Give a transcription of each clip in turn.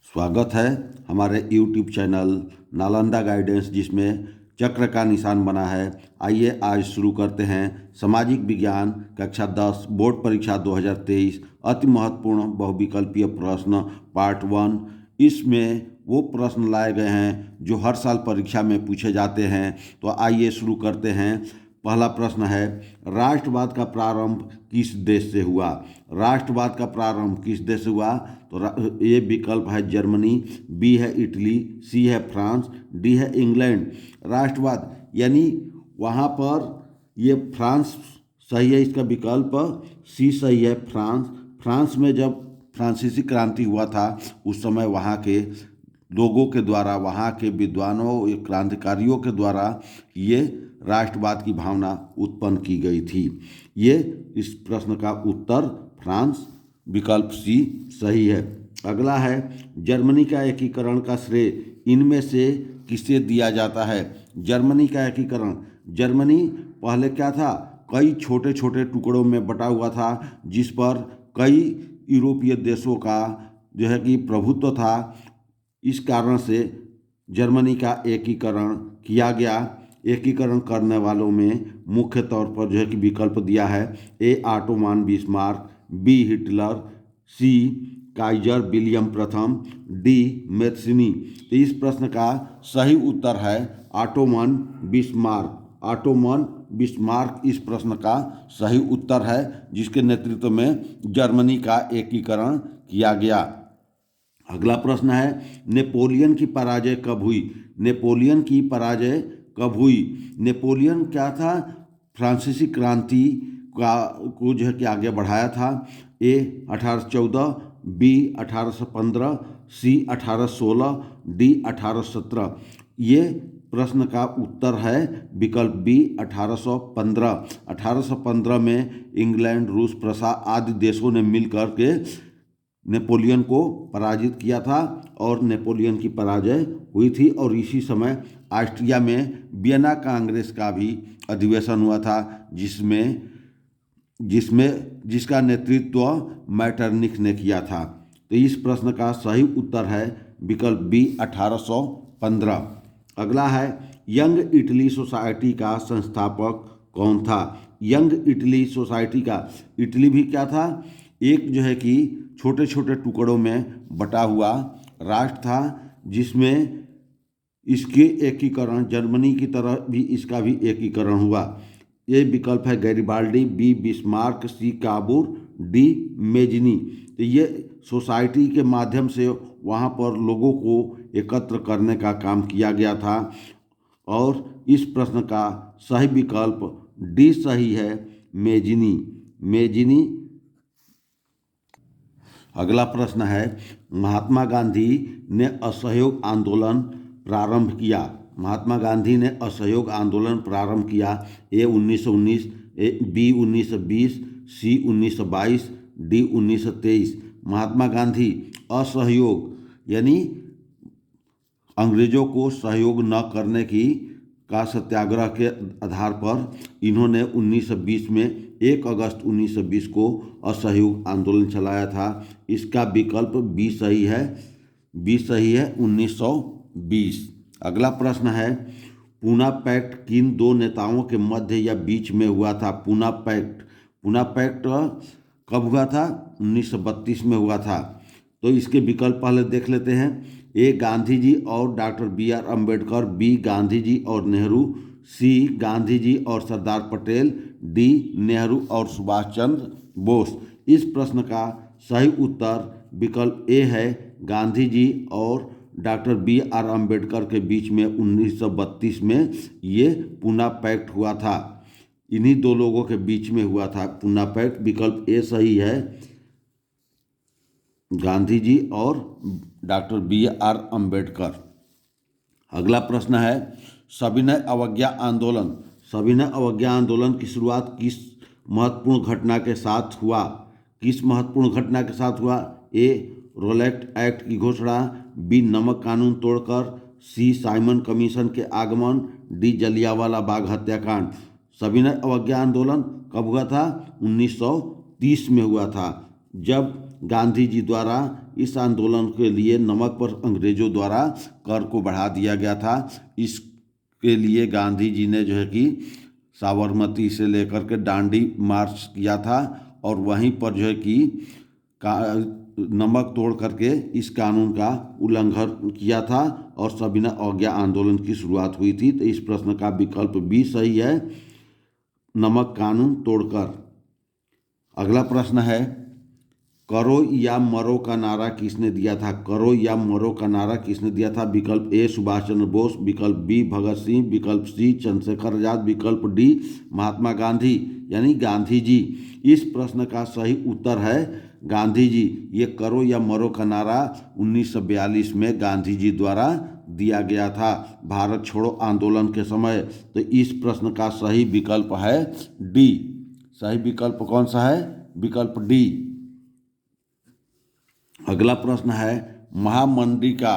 स्वागत है हमारे YouTube चैनल नालंदा गाइडेंस जिसमें चक्र का निशान बना है। आइए आज शुरू करते हैं सामाजिक विज्ञान कक्षा 10 बोर्ड परीक्षा 2023 अति महत्वपूर्ण बहुविकल्पीय प्रश्न पार्ट 1। इसमें वो प्रश्न लाए गए हैं जो हर साल परीक्षा में पूछे जाते हैं। तो आइए शुरू करते हैं। पहला प्रश्न है, राष्ट्रवाद का प्रारंभ किस देश से हुआ? राष्ट्रवाद का प्रारंभ किस देश से हुआ? तो ये विकल्प है जर्मनी, बी है इटली, सी है फ्रांस, डी है इंग्लैंड। राष्ट्रवाद यानी वहाँ पर ये फ्रांस सही है, इसका विकल्प सी सही है, फ्रांस। फ्रांस में जब फ्रांसीसी क्रांति हुआ था उस समय वहाँ के लोगों के द्वारा, वहाँ के विद्वानों क्रांतिकारियों के द्वारा ये राष्ट्रवाद की भावना उत्पन्न की गई थी। ये इस प्रश्न का उत्तर फ्रांस, विकल्प सी सही है। अगला है, जर्मनी का एकीकरण का श्रेय इनमें से किसे दिया जाता है? जर्मनी का एकीकरण, जर्मनी पहले क्या था, कई छोटे छोटे टुकड़ों में बटा हुआ था जिस पर कई यूरोपीय देशों का जो है कि प्रभुत्व था। इस कारण से जर्मनी का एकीकरण किया गया। एकीकरण करने वालों में मुख्य तौर पर जो है कि विकल्प दिया है, ए ऑटोमान बिस्मार्क, बी हिटलर, सी काइजर विलियम प्रथम, डी मेत्सिनी। तो इस प्रश्न का सही उत्तर है ऑटोमन बिस्मार्क। ऑटोमन बिस्मार्क इस प्रश्न का सही उत्तर है, जिसके नेतृत्व में जर्मनी का एकीकरण किया गया। अगला प्रश्न है, नेपोलियन की पराजय कब हुई? नेपोलियन की पराजय कब हुई? नेपोलियन क्या था, फ्रांसीसी क्रांति को जो है कि आगे बढ़ाया था। ए 1814, बी 1815, सी 1816, डी 1817। ये प्रश्न का उत्तर है विकल्प बी 1815। 1815 में इंग्लैंड, रूस, प्रसा आदि देशों ने मिलकर के नेपोलियन को पराजित किया था और नेपोलियन की पराजय हुई थी। और इसी समय ऑस्ट्रिया में वियना कांग्रेस का भी अधिवेशन हुआ था जिसका नेतृत्व मैटरनिख ने किया था। तो इस प्रश्न का सही उत्तर है विकल्प बी 1815। अगला है, यंग इटली सोसाइटी का संस्थापक कौन था? यंग इटली सोसाइटी का, इटली भी क्या था, एक जो है कि छोटे छोटे टुकड़ों में बटा हुआ राष्ट्र था जिसमें इसके एकीकरण जर्मनी की तरह भी इसका भी एकीकरण हुआ। ये विकल्प है गैरिबाल्डी, बी बिस्मार्क, सी काबूर, डी मेजनी। तो ये सोसाइटी के माध्यम से वहाँ पर लोगों को एकत्र करने का काम किया गया था और इस प्रश्न का सही विकल्प डी सही है, मेजनी। मेजनी। अगला प्रश्न है, महात्मा गांधी ने असहयोग आंदोलन प्रारंभ किया। महात्मा गांधी ने असहयोग आंदोलन प्रारंभ किया। ए 1919, बी 1920, सी 1922, डी 1923। महात्मा गांधी असहयोग यानी अंग्रेजों को सहयोग न करने का सत्याग्रह के आधार पर इन्होंने 1920 में 1 अगस्त 1920 को असहयोग आंदोलन चलाया था। इसका विकल्प बी सही है, बी सही है, 1920। अगला प्रश्न है, पूना पैक्ट किन दो नेताओं के मध्य या बीच में हुआ था? पूना पैक्ट कब हुआ था? 1932 में हुआ था। तो इसके विकल्प पहले देख लेते हैं। ए गांधी जी और doctor B R Ambedkar, B Gandhi ji और नेहरू, सी गांधी जी और सरदार पटेल, डी नेहरू और सुभाष चंद्र बोस। इस प्रश्न का सही उत्तर विकल्प ए है, गांधी जी और डॉक्टर बी आर अम्बेडकर के बीच में 1932 में ये पूना पैक्ट हुआ था। इन्हीं दो लोगों के बीच में हुआ था पूना पैक्ट। विकल्प ए सही है, गांधी जी और डॉक्टर बी आर अम्बेडकर। अगला प्रश्न है, सविनय अवज्ञा आंदोलन। सविनय अवज्ञा आंदोलन की शुरुआत किस महत्वपूर्ण घटना के साथ हुआ? किस महत्वपूर्ण घटना के साथ हुआ? ए रोलेट एक्ट की घोषणा, बी नमक कानून तोड़कर, सी साइमन कमीशन के आगमन, डी जलियांवाला बाग हत्याकांड। सविनय अवज्ञा आंदोलन कब हुआ था? 1930 में हुआ था, जब गांधी जी द्वारा इस आंदोलन के लिए नमक पर अंग्रेजों द्वारा कर को बढ़ा दिया गया था। इसके लिए गांधी जी ने जो है कि साबरमती से लेकर के दांडी मार्च किया था और वहीं पर जो है कि नमक तोड़ करके इस कानून का उल्लंघन किया था और सविनय अवज्ञा आंदोलन की शुरुआत हुई थी। तो इस प्रश्न का विकल्प बी सही है, नमक कानून तोड़कर। अगला प्रश्न है, करो या मरो का नारा किसने दिया था? करो या मरो का नारा किसने दिया था? विकल्प ए सुभाष चंद्र बोस, विकल्प बी भगत सिंह, विकल्प सी चंद्रशेखर आजाद, विकल्प डी महात्मा गांधी यानी गांधी जी। इस प्रश्न का सही उत्तर है गांधी जी। ये करो या मरो का नारा 1942 में गांधी जी द्वारा दिया गया था भारत छोड़ो आंदोलन के समय। तो इस प्रश्न का सही विकल्प है डी। सही विकल्प कौन सा है? विकल्प डी। अगला प्रश्न है, महामंडी का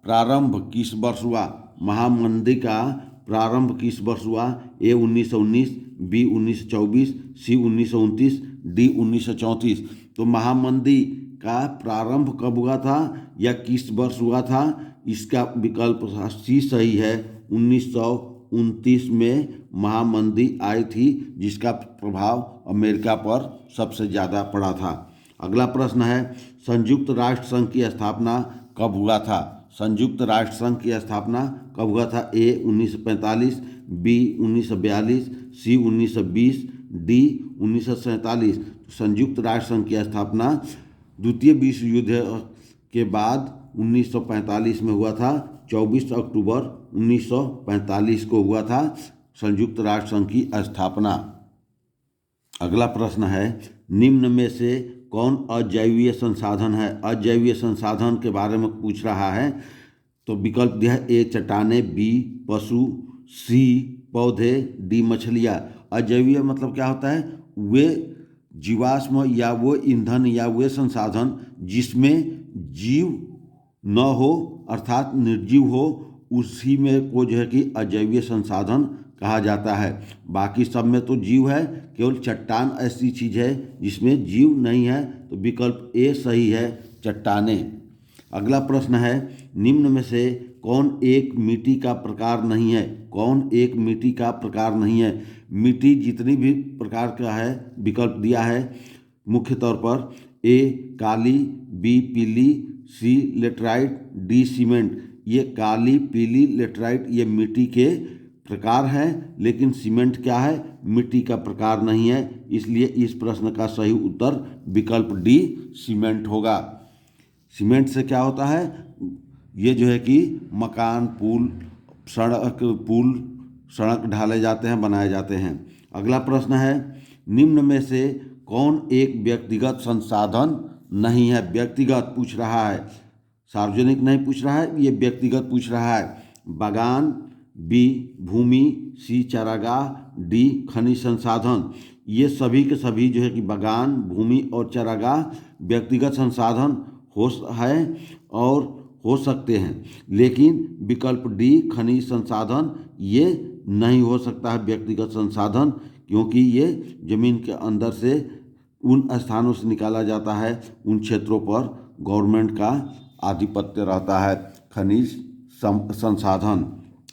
प्रारंभ किस वर्ष हुआ? महामंडी का प्रारंभ किस वर्ष हुआ? ए 1919, बी 1924, सी 1929, डी 1934। तो महामंदी का प्रारंभ कब हुआ था या किस वर्ष हुआ था? इसका विकल्प सी सही है, 1929 में महामंदी आई थी जिसका प्रभाव अमेरिका पर सबसे ज़्यादा पड़ा था। अगला प्रश्न है, संयुक्त राष्ट्र संघ की स्थापना कब हुआ था? संयुक्त राष्ट्र संघ की स्थापना कब हुआ था? ए 1945, बी 1942, सी 1920, डी 1947। संयुक्त राष्ट्र संघ की स्थापना द्वितीय विश्व युद्ध के बाद 1945 में हुआ था। 24 अक्टूबर 1945 को हुआ था संयुक्त राष्ट्र संघ की स्थापना। अगला प्रश्न है, निम्न में से कौन अजैवीय संसाधन है? अजैवीय संसाधन के बारे में पूछ रहा है। तो विकल्प दिया है, ए चट्टाने, बी पशु, सी पौधे, डी मछलियाँ। अजैवीय मतलब क्या होता है? वे जीवाश्म या वो ईंधन या वे संसाधन जिसमें जीव न हो अर्थात निर्जीव हो, उसी में को जो है कि अजैवीय संसाधन कहा जाता है। बाकी सब में तो जीव है, केवल चट्टान ऐसी चीज़ है जिसमें जीव नहीं है। तो विकल्प ए सही है, चट्टाने। अगला प्रश्न है, निम्न में से कौन एक मिट्टी का प्रकार नहीं है? कौन एक मिट्टी का प्रकार नहीं है? मिट्टी जितनी भी प्रकार का है विकल्प दिया है मुख्य तौर पर, ए काली, बी पीली, सी लेटराइट, डी सीमेंट। ये काली, पीली, लेटराइट ये मिट्टी के प्रकार है, लेकिन सीमेंट क्या है? मिट्टी का प्रकार नहीं है। इसलिए इस प्रश्न का सही उत्तर विकल्प डी सीमेंट होगा। सीमेंट से क्या होता है? ये जो है कि मकान, सड़क ढाले जाते हैं, बनाए जाते हैं। अगला प्रश्न है, निम्न में से कौन एक व्यक्तिगत संसाधन नहीं है? व्यक्तिगत पूछ रहा है, सार्वजनिक नहीं पूछ रहा है, ये व्यक्तिगत पूछ रहा है। बागान, बी भूमि, सी चारागाह, डी खनिज संसाधन। ये सभी के सभी जो है कि बागान, भूमि और चारागाह व्यक्तिगत संसाधन है और हो सकते हैं, लेकिन विकल्प डी खनिज संसाधन ये नहीं हो सकता है व्यक्तिगत संसाधन, क्योंकि ये जमीन के अंदर से उन स्थानों से निकाला जाता है, उन क्षेत्रों पर गवर्नमेंट का आधिपत्य रहता है खनिज संसाधन।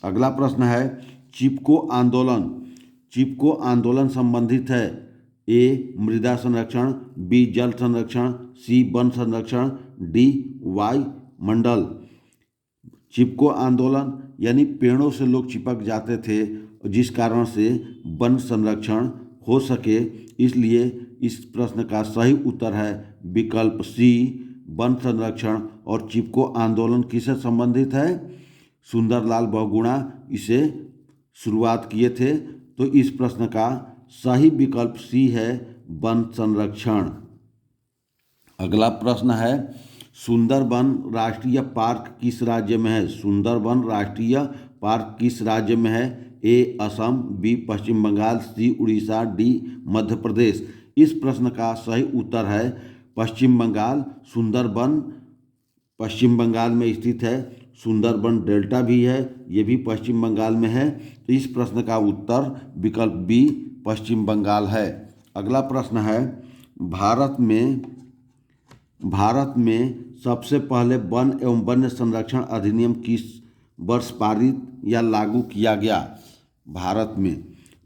अगला प्रश्न है, चिपको आंदोलन संबंधित है। ए मृदा संरक्षण, बी जल संरक्षण, सी वन संरक्षण, डी वायुमंडल। चिपको आंदोलन यानी पेड़ों से लोग चिपक जाते थे जिस कारण से वन संरक्षण हो सके, इसलिए इस प्रश्न का सही उत्तर है विकल्प सी वन संरक्षण। और चिपको आंदोलन किससे संबंधित है? सुंदरलाल बहुगुणा इसे शुरुआत किए थे। तो इस प्रश्न का सही विकल्प सी है वन संरक्षण। अगला प्रश्न है, सुंदरबन राष्ट्रीय पार्क किस राज्य में है? सुंदरबन राष्ट्रीय पार्क किस राज्य में है? ए असम, बी पश्चिम बंगाल, सी उड़ीसा, डी मध्य प्रदेश। इस प्रश्न का सही उत्तर है पश्चिम बंगाल। सुंदरबन पश्चिम बंगाल में स्थित है। सुंदरबन डेल्टा भी है, ये भी पश्चिम बंगाल में है। तो इस प्रश्न का उत्तर विकल्प बी पश्चिम बंगाल है। अगला प्रश्न है, भारत में भारत में सबसे पहले वन एवं वन्य संरक्षण अधिनियम किस वर्ष पारित या लागू किया गया? भारत में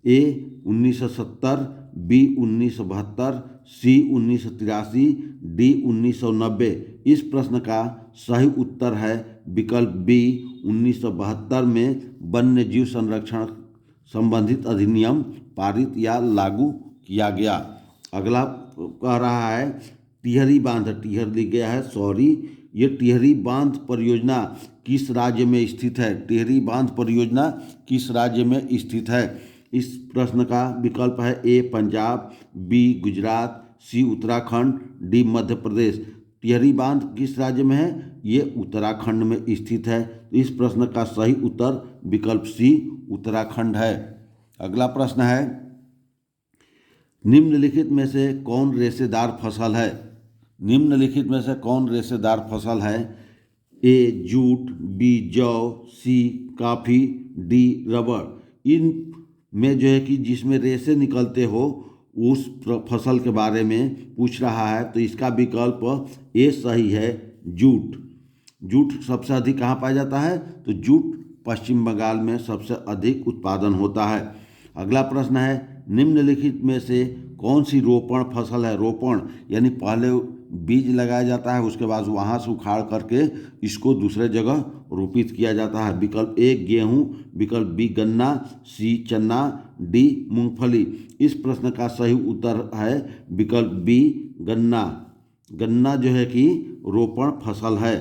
ए 1970, बी 1972, सी 1983, डी 1990। इस प्रश्न का सही उत्तर है विकल्प बी 1972 में वन्य जीव संरक्षण संबंधित अधिनियम पारित या लागू किया गया। अगला कह रहा है टिहरी बांध, टिहर लिख गया है सॉरी, ये टिहरी बांध परियोजना किस राज्य में स्थित है? टिहरी बांध परियोजना किस राज्य में स्थित है? इस प्रश्न का विकल्प है ए पंजाब, बी गुजरात, सी उत्तराखंड, डी मध्य प्रदेश। टिहरी बांध किस राज्य में है? ये उत्तराखंड में स्थित है। तो इस प्रश्न का सही उत्तर विकल्प सी उत्तराखंड है। अगला प्रश्न है निम्नलिखित में से कौन रेशेदार फसल है? निम्नलिखित में से कौन रेशेदार फसल है? ए जूट, बी जौ, सी कॉफी, डी रबड़। इन में जो है कि जिसमें रेशे निकलते हो उस फसल के बारे में पूछ रहा है। तो इसका विकल्प ए सही है जूट। जूट सबसे अधिक कहाँ पाया जाता है? तो जूट पश्चिम बंगाल में सबसे अधिक उत्पादन होता है। अगला प्रश्न है निम्नलिखित में से कौन सी रोपण फसल है? रोपण यानी पहले बीज लगाया जाता है, उसके बाद वहाँ से उखाड़ करके इसको दूसरे जगह रोपित किया जाता है। विकल्प ए गेहूँ, विकल्प बी गन्ना, सी चना, डी मूंगफली। इस प्रश्न का सही उत्तर है विकल्प बी गन्ना। गन्ना जो है कि रोपण फसल है।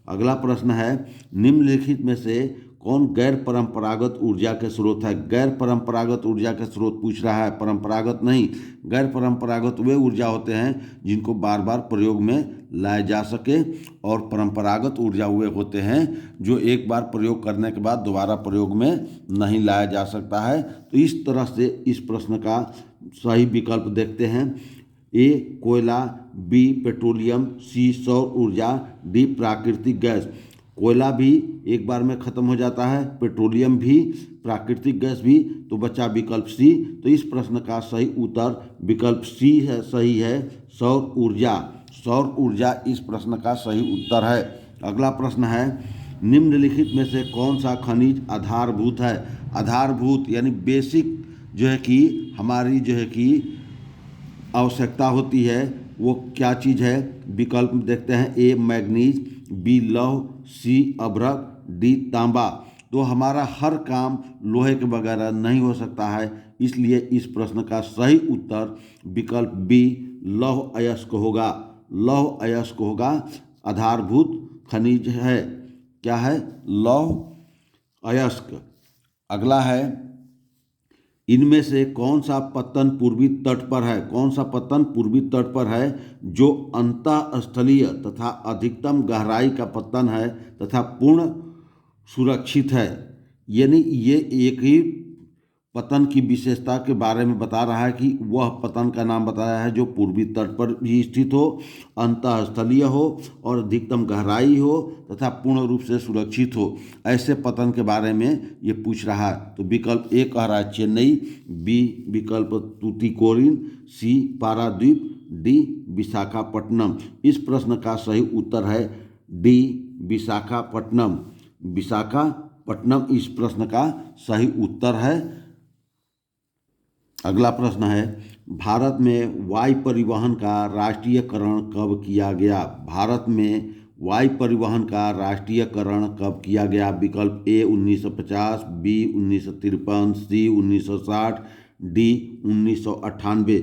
अगला प्रश्न है निम्नलिखित में से कौन गैर परंपरागत ऊर्जा के स्रोत है? गैर परंपरागत ऊर्जा के स्रोत पूछ रहा है, परंपरागत नहीं। गैर परंपरागत वे ऊर्जा होते हैं जिनको बार बार प्रयोग में लाया जा सके, और परंपरागत ऊर्जा वे होते हैं जो एक बार प्रयोग करने के बाद दोबारा प्रयोग में नहीं लाया जा सकता है। तो इस तरह से इस प्रश्न का सही विकल्प देखते हैं। ए कोयला, बी पेट्रोलियम, सी सौर ऊर्जा, डी प्राकृतिक गैस। कोयला भी एक बार में ख़त्म हो जाता है, पेट्रोलियम भी, प्राकृतिक गैस भी, तो बचा विकल्प सी। तो इस प्रश्न का सही उत्तर विकल्प सी है, सही है सौर ऊर्जा। सौर ऊर्जा इस प्रश्न का सही उत्तर है। अगला प्रश्न है निम्नलिखित में से कौन सा खनिज आधारभूत है? आधारभूत यानी बेसिक जो है कि हमारी जो है कि आवश्यकता होती है वो क्या चीज़ है? विकल्प देखते हैं ए मैग्नीज, बी लौह, सी अभ्रक, डी तांबा। तो हमारा हर काम लोहे के बगैर नहीं हो सकता है, इसलिए इस प्रश्न का सही उत्तर विकल्प बी लौह अयस्क होगा। लौह अयस्क होगा, आधारभूत खनिज है। क्या है? लौह अयस्क। अगला है इनमें से कौन सा पत्तन पूर्वी तट पर है? कौन सा पत्तन पूर्वी तट पर है जो अंतःस्थलीय तथा अधिकतम गहराई का पत्तन है तथा पूर्ण सुरक्षित है? यानी ये एक ही पतन की विशेषता के बारे में बता रहा है कि वह पतन का नाम बताया है जो पूर्वी तट पर भी स्थित हो, अंतःस्थलीय हो और अधिकतम गहराई हो तथा पूर्ण रूप से सुरक्षित हो। ऐसे पतन के बारे में ये पूछ रहा है। तो विकल्प ए कह रहा है चेन्नई, बी विकल्प तूतीकोरिन, सी पारादीप, डी विशाखापट्टनम। इस प्रश्न का सही उत्तर है डी विशाखापट्टनम। विशाखापट्टनम इस प्रश्न का सही उत्तर है। अगला प्रश्न है भारत में वायु परिवहन का राष्ट्रीयकरण कब किया गया? भारत में वायु परिवहन का राष्ट्रीयकरण कब किया गया? विकल्प ए 1950, बी 1953, सी 1960, डी 1998।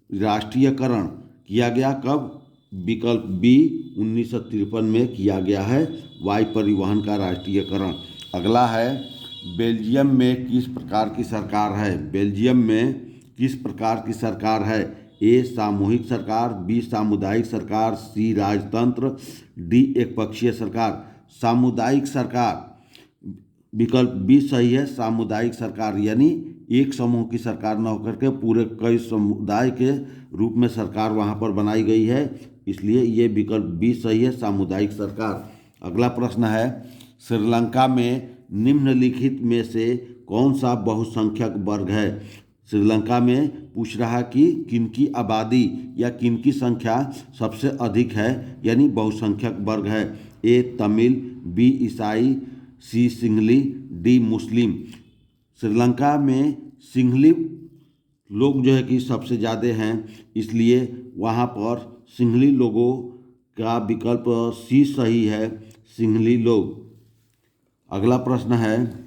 राष्ट्रीयकरण किया गया कब? विकल्प बी 1953 में किया गया है वायु परिवहन का राष्ट्रीयकरण। अगला है बेल्जियम में किस प्रकार की सरकार है? बेल्जियम में किस प्रकार की सरकार है? ए सामूहिक सरकार, बी सामुदायिक सरकार, सी राजतंत्र, डी एकपक्षीय सरकार। सामुदायिक सरकार विकल्प बी सही है, सामुदायिक सरकार यानी एक समूह की सरकार न होकर के पूरे कई समुदाय के रूप में सरकार वहाँ पर बनाई गई है, इसलिए ये विकल्प बी सही है, सामुदायिक सरकार। अगला प्रश्न है श्रीलंका में निम्नलिखित में से कौन सा बहुसंख्यक वर्ग है? श्रीलंका में पूछ रहा कि किनकी आबादी या किनकी संख्या सबसे अधिक है, यानी बहुसंख्यक वर्ग है। ए तमिल, बी ईसाई, सी सिंहली, डी मुस्लिम। श्रीलंका में सिंहली लोग जो है कि सबसे ज़्यादा हैं, इसलिए वहाँ पर सिंहली लोगों का विकल्प सी सही है, सिंहली लोग। अगला प्रश्न है,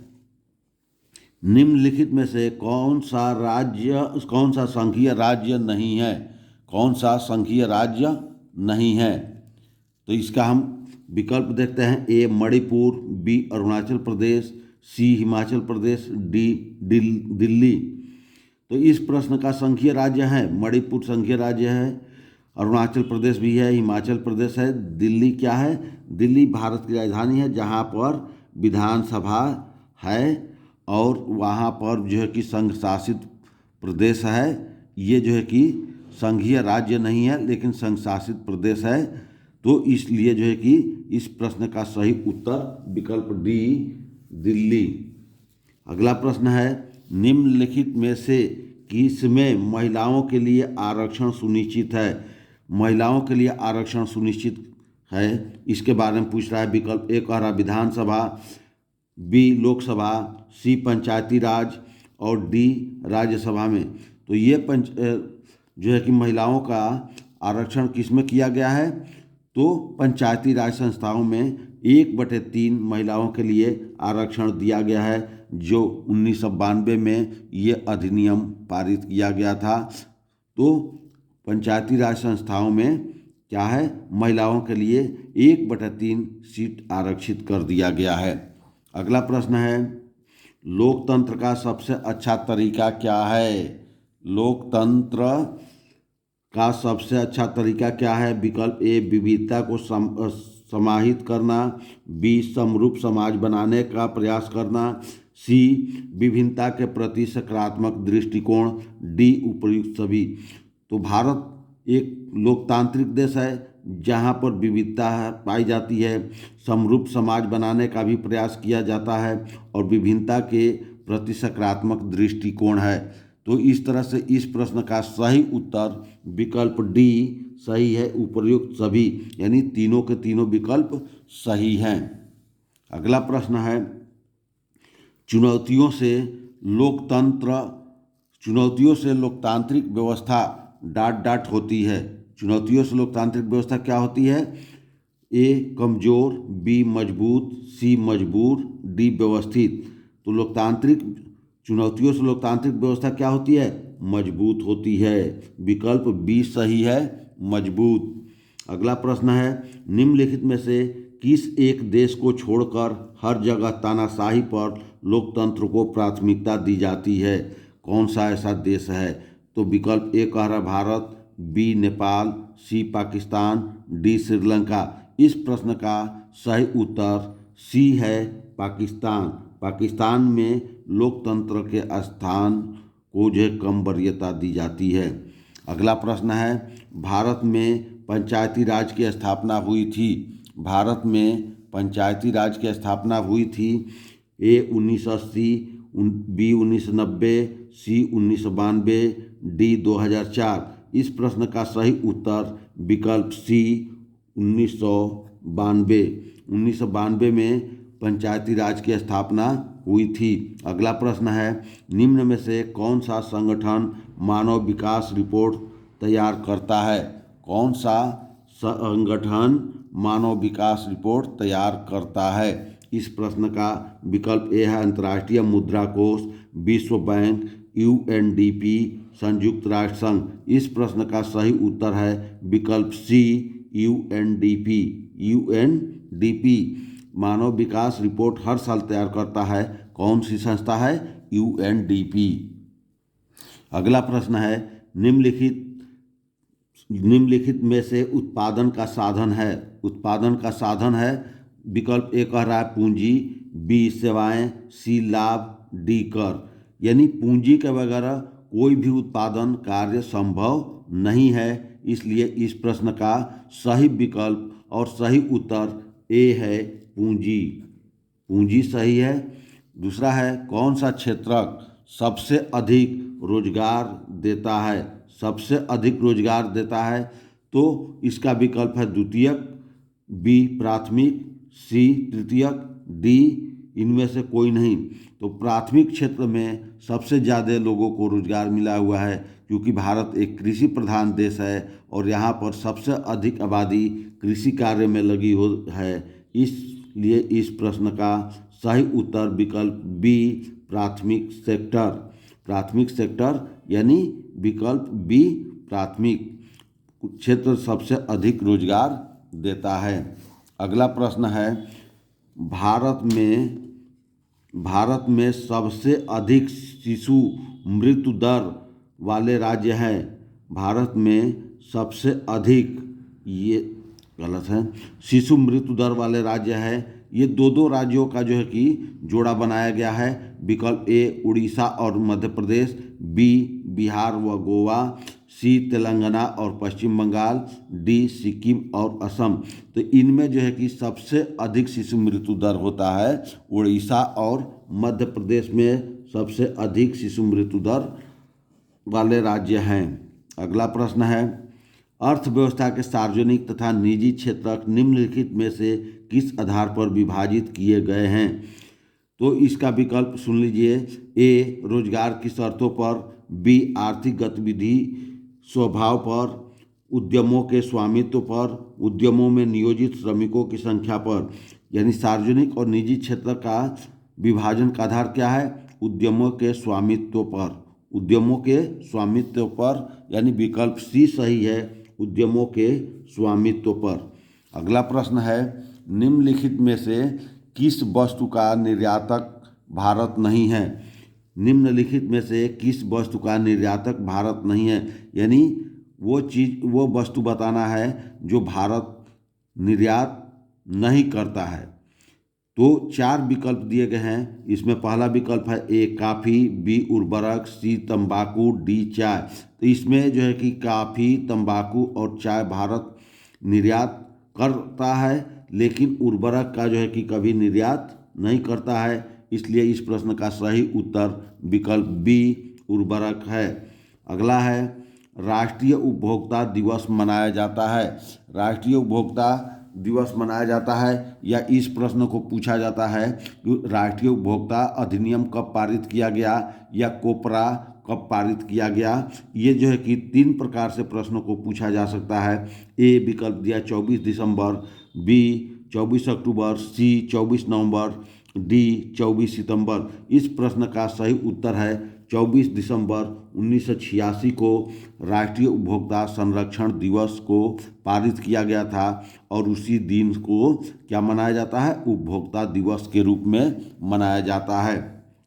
निम्नलिखित में से कौन सा संघीय राज्य नहीं है? कौन सा संघीय राज्य नहीं है? तो इसका हम विकल्प देखते हैं। ए मणिपुर, बी अरुणाचल प्रदेश, सी हिमाचल प्रदेश, डी दिल्ली। तो इस प्रश्न का संघीय राज्य है मणिपुर, संघीय राज्य है, अरुणाचल प्रदेश भी है, हिमाचल प्रदेश है। दिल्ली क्या है? दिल्ली भारत की राजधानी है, जहाँ पर विधानसभा है और वहाँ पर जो है कि संघ शासित प्रदेश है। ये जो है कि संघीय राज्य नहीं है लेकिन संघ शासित प्रदेश है, तो इसलिए जो है कि इस प्रश्न का सही उत्तर विकल्प डी, दिल्ली। अगला प्रश्न है, निम्नलिखित में से किसमें महिलाओं के लिए आरक्षण सुनिश्चित है? महिलाओं के लिए आरक्षण सुनिश्चित है, इसके बारे में पूछ रहा है। विकल्प ए कह रहा विधानसभा, बी लोकसभा, सी पंचायती राज और डी राज्यसभा में। तो ये जो है कि महिलाओं का आरक्षण किस में किया गया है? तो पंचायती राज संस्थाओं में 1/3 महिलाओं के लिए आरक्षण दिया गया है, जो 1992 में ये अधिनियम पारित किया गया था। तो पंचायती राज संस्थाओं में क्या है? महिलाओं के लिए 1/3 सीट आरक्षित कर दिया गया है। अगला प्रश्न है, लोकतंत्र का सबसे अच्छा तरीका क्या है? लोकतंत्र का सबसे अच्छा तरीका क्या है? विकल्प ए विविधता को समाहित करना, बी समरूप समाज बनाने का प्रयास करना, सी विभिन्नता के प्रति सकारात्मक दृष्टिकोण, डी उपर्युक्त सभी। तो भारत एक लोकतांत्रिक देश है जहाँ पर विविधता पाई जाती है, समरूप समाज बनाने का भी प्रयास किया जाता है और विभिन्नता के प्रति सकारात्मक दृष्टिकोण है। तो इस तरह से इस प्रश्न का सही उत्तर विकल्प डी सही है, उपर्युक्त सभी, यानी तीनों के तीनों विकल्प सही हैं। अगला प्रश्न है, चुनौतियों से लोकतांत्रिक व्यवस्था ... होती है। चुनौतियों से लोकतांत्रिक व्यवस्था क्या होती है? ए कमजोर, बी मजबूत, सी मजबूर, डी व्यवस्थित। तो चुनौतियों से लोकतांत्रिक व्यवस्था क्या होती है? मजबूत होती है। विकल्प बी सही है, मजबूत। अगला प्रश्न है, निम्नलिखित में से किस एक देश को छोड़कर हर जगह तानाशाही पर लोकतंत्र को प्राथमिकता दी जाती है? कौन सा ऐसा देश है? तो विकल्प ए कह रहा भारत, बी नेपाल, सी पाकिस्तान, डी श्रीलंका। इस प्रश्न का सही उत्तर सी है, पाकिस्तान। पाकिस्तान में लोकतंत्र के स्थान को जो कम वरीयता दी जाती है। अगला प्रश्न है, भारत में पंचायती राज की स्थापना हुई थी। भारत में पंचायती राज की स्थापना हुई थी। ए 1980, बी 1990, सी 1992, डी 2004। इस प्रश्न का सही उत्तर विकल्प सी 1992। 1992 में पंचायती राज की स्थापना हुई थी। अगला प्रश्न है, निम्न में से कौन सा संगठन मानव विकास रिपोर्ट तैयार करता है? कौन सा संगठन मानव विकास रिपोर्ट तैयार करता है? इस प्रश्न का विकल्प ए है अंतर्राष्ट्रीय मुद्रा कोष, विश्व बैंक, यूएनडीपी, संयुक्त राष्ट्र संघ। इस प्रश्न का सही उत्तर है विकल्प सी यूएनडीपी। यूएनडीपी मानव विकास रिपोर्ट हर साल तैयार करता है। कौन सी संस्था है? यूएनडीपी। अगला प्रश्न है, निम्नलिखित में से उत्पादन का साधन है। विकल्प ए कह रहा है पूंजी, बी सेवाएं, सी लाभ, डी कर। यानी पूंजी के बगैर कोई भी उत्पादन कार्य संभव नहीं है, इसलिए इस प्रश्न का सही विकल्प और सही उत्तर ए है, पूंजी। पूंजी सही है। दूसरा है, कौन सा क्षेत्रक सबसे अधिक रोजगार देता है? सबसे अधिक रोजगार देता है तो इसका विकल्प है द्वितीयक, बी प्राथमिक, सी तृतीयक, डी इनमें से कोई नहीं। तो प्राथमिक क्षेत्र में सबसे ज़्यादा लोगों को रोजगार मिला हुआ है, क्योंकि भारत एक कृषि प्रधान देश है और यहाँ पर सबसे अधिक आबादी कृषि कार्य में लगी हो है। इसलिए इस प्रश्न का सही उत्तर विकल्प बी प्राथमिक सेक्टर। प्राथमिक सेक्टर यानी विकल्प बी प्राथमिक क्षेत्र सबसे अधिक रोजगार देता है। अगला प्रश्न है, भारत में सबसे अधिक शिशु मृत्यु दर वाले राज्य हैं। भारत में सबसे अधिक, ये गलत है, शिशु मृत्यु दर वाले राज्य है। ये दो राज्यों का जो है कि जोड़ा बनाया गया है। विकल्प ए उड़ीसा और मध्य प्रदेश, बी बिहार व गोवा, सी तेलंगाना और पश्चिम बंगाल, डी सिक्किम और असम। तो इनमें जो है कि सबसे अधिक शिशु मृत्यु दर होता है उड़ीसा और मध्य प्रदेश में सबसे अधिक शिशु मृत्यु दर वाले राज्य हैं। अगला प्रश्न है, अर्थव्यवस्था के सार्वजनिक तथा निजी क्षेत्रक निम्नलिखित में से किस आधार पर विभाजित किए गए हैं? तो इसका विकल्प सुन लीजिए। ए रोजगार की शर्तों पर, बी आर्थिक गतिविधि स्वभाव पर, उद्यमों के स्वामित्व पर, उद्यमों में नियोजित श्रमिकों की संख्या पर। यानी सार्वजनिक और निजी क्षेत्र का विभाजन का आधार क्या है? उद्यमों के स्वामित्व पर। उद्यमों के स्वामित्व पर यानी विकल्प सी सही है, उद्यमों के स्वामित्व पर। अगला प्रश्न है, निम्नलिखित में से किस वस्तु का निर्यातक भारत नहीं है? निम्नलिखित में से किस वस्तु का निर्यातक भारत नहीं है? यानी वो वस्तु बताना है जो भारत निर्यात नहीं करता है। तो 4 विकल्प दिए गए हैं। इसमें पहला विकल्प है ए काफ़ी, बी उर्वरक, सी तंबाकू, डी चाय। तो इसमें जो है कि काफ़ी, तंबाकू और चाय भारत निर्यात करता है, लेकिन उर्वरक का जो है कि कभी निर्यात नहीं करता है। इसलिए इस प्रश्न का सही उत्तर विकल्प बी उर्वरक है। अगला है, राष्ट्रीय उपभोक्ता दिवस मनाया जाता है। राष्ट्रीय उपभोक्ता दिवस मनाया जाता है या इस प्रश्न को पूछा जाता है कि राष्ट्रीय उपभोक्ता अधिनियम कब पारित किया गया या कोपरा कब पारित किया गया। ये जो है कि 3 प्रकार से प्रश्नों को पूछा जा सकता है। ए विकल्प दिया 24 दिसंबर, बी 24 अक्टूबर, सी 24 नवंबर, डी 24 सितंबर। इस प्रश्न का सही उत्तर है 24 दिसंबर 1986 को राष्ट्रीय उपभोक्ता संरक्षण दिवस को पारित किया गया था और उसी दिन को क्या मनाया जाता है? उपभोक्ता दिवस के रूप में मनाया जाता है।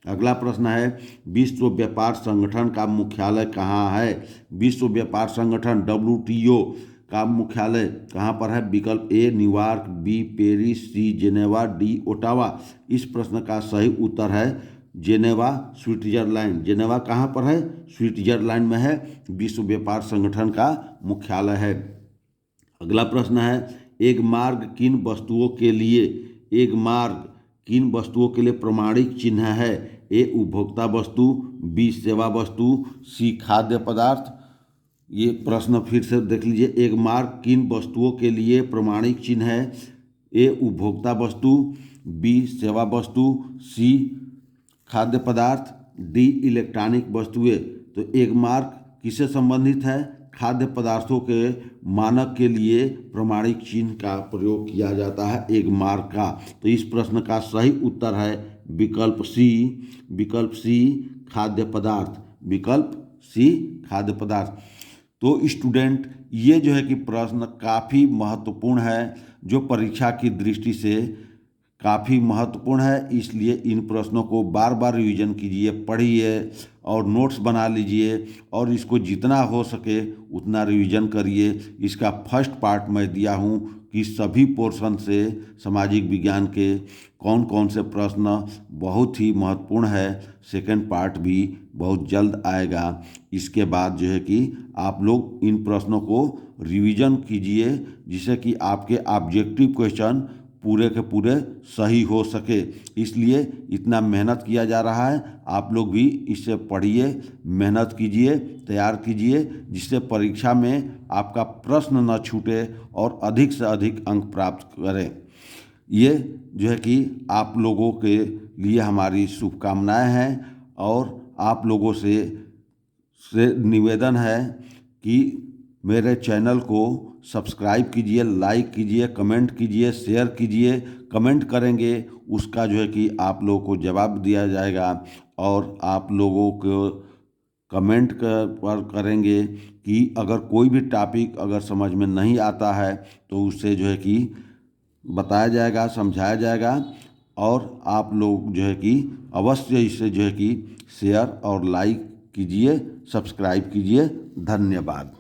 अगला प्रश्न है, विश्व व्यापार संगठन का मुख्यालय कहाँ है? विश्व व्यापार संगठन WTO का मुख्यालय कहाँ पर है? विकल्प A New York, B Paris, C Geneva, D Ottawa. इस प्रश्न का सही उत्तर है जेनेवा, स्विट्जरलैंड। जेनेवा कहाँ पर है? स्विट्जरलैंड में है। विश्व व्यापार संगठन का मुख्यालय है। अगला प्रश्न है, एक मार्ग किन वस्तुओं के लिए प्रमाणिक चिन्ह है? ए उपभोक्ता वस्तु, बी सेवा वस्तु, सी खाद्य पदार्थ। ये प्रश्न फिर से देख लीजिए। एक मार्ग किन वस्तुओं के लिए प्रमाणिक चिन्ह है? ए उपभोक्ता वस्तु, बी सेवा वस्तु, सी खाद्य पदार्थ, डी इलेक्ट्रॉनिक वस्तुएं। तो एक मार्क किससे संबंधित है? खाद्य पदार्थों के मानक के लिए प्रमाणिक चिन्ह का प्रयोग किया जाता है एक मार्क का। तो इस प्रश्न का सही उत्तर है विकल्प सी खाद्य पदार्थ। विकल्प सी खाद्य पदार्थ। तो स्टूडेंट, ये जो है कि प्रश्न काफ़ी महत्वपूर्ण है, जो परीक्षा की दृष्टि से काफ़ी महत्वपूर्ण है। इसलिए इन प्रश्नों को बार बार रिवीजन कीजिए, पढ़िए और नोट्स बना लीजिए और इसको जितना हो सके उतना रिवीजन करिए। इसका फर्स्ट पार्ट मैं दिया हूँ कि सभी पोर्शन से सामाजिक विज्ञान के कौन कौन से प्रश्न बहुत ही महत्वपूर्ण है। सेकंड पार्ट भी बहुत जल्द आएगा। इसके बाद जो है कि आप लोग इन प्रश्नों को रिवीजन कीजिए, जिससे कि आपके ऑब्जेक्टिव क्वेश्चन पूरे के पूरे सही हो सके, इसलिए इतना मेहनत किया जा रहा है। आप लोग भी इससे पढ़िए, मेहनत कीजिए, तैयार कीजिए, जिससे परीक्षा में आपका प्रश्न न छूटे और अधिक से अधिक अंक प्राप्त करें। ये जो है कि आप लोगों के लिए हमारी शुभकामनाएं हैं और आप लोगों से निवेदन है कि मेरे चैनल को सब्सक्राइब कीजिए, लाइक कीजिए, कमेंट कीजिए, शेयर कीजिए। कमेंट करेंगे उसका जो है कि आप लोगों को जवाब दिया जाएगा और आप लोगों को कमेंट पर करेंगे कि अगर कोई भी टॉपिक अगर समझ में नहीं आता है तो उससे जो है कि बताया जाएगा, समझाया जाएगा और आप लोग जो है कि अवश्य इसे जो है कि शेयर और लाइक कीजिए, सब्सक्राइब कीजिए। धन्यवाद।